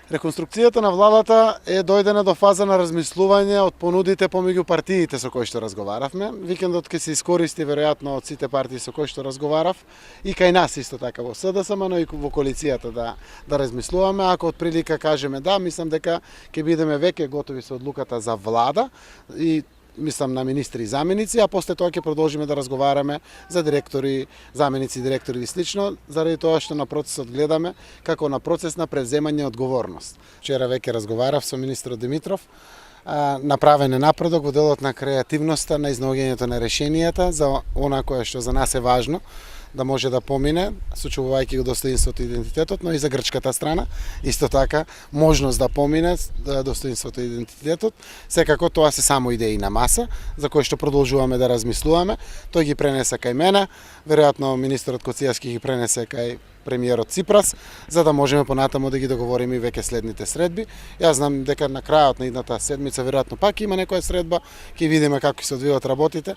Реконструкцијата на владата е дојдена до фаза на размислување од понудите помеѓу партиите со кои што разговаравме. Викендот ќе се искористи веројатно од сите партии со кои што разговарав и кај нас исто така во СДСМ, но и во коалицијата да размислуваме. Ако од прилика кажеме да, мислам дека ќе бидеме веќе готови со одлуката за влада и мислам на министри и заменици, а после тоа ќе продолжиме да разговараме за директори, заменици, директори и слично, заради тоа што на процесот гледаме како на процес на преземање одговорност. Вчера веќе разговарав со министрот Димитров, направен е напредок во делот на креативноста, на изнаоѓањето на решенијата за она кое што за нас е важно, да може да помине, сочувувајќи го достоинството и идентитетот, но и за грчката страна, исто така, можност да помине достоинството и идентитетот. Секако тоа се само идеи на маса, за кои што продолжуваме да размислуваме. Тој ги пренесе кај мене, веројатно министерот Коцијаски ги пренесе кај премиерот Ципрас, за да можеме понатаму да ги договориме и веќе следните средби. Јас знам дека на крајот на идната седмица веројатно пак има некоја средба, ќе видиме како ќе се одвиваат работите.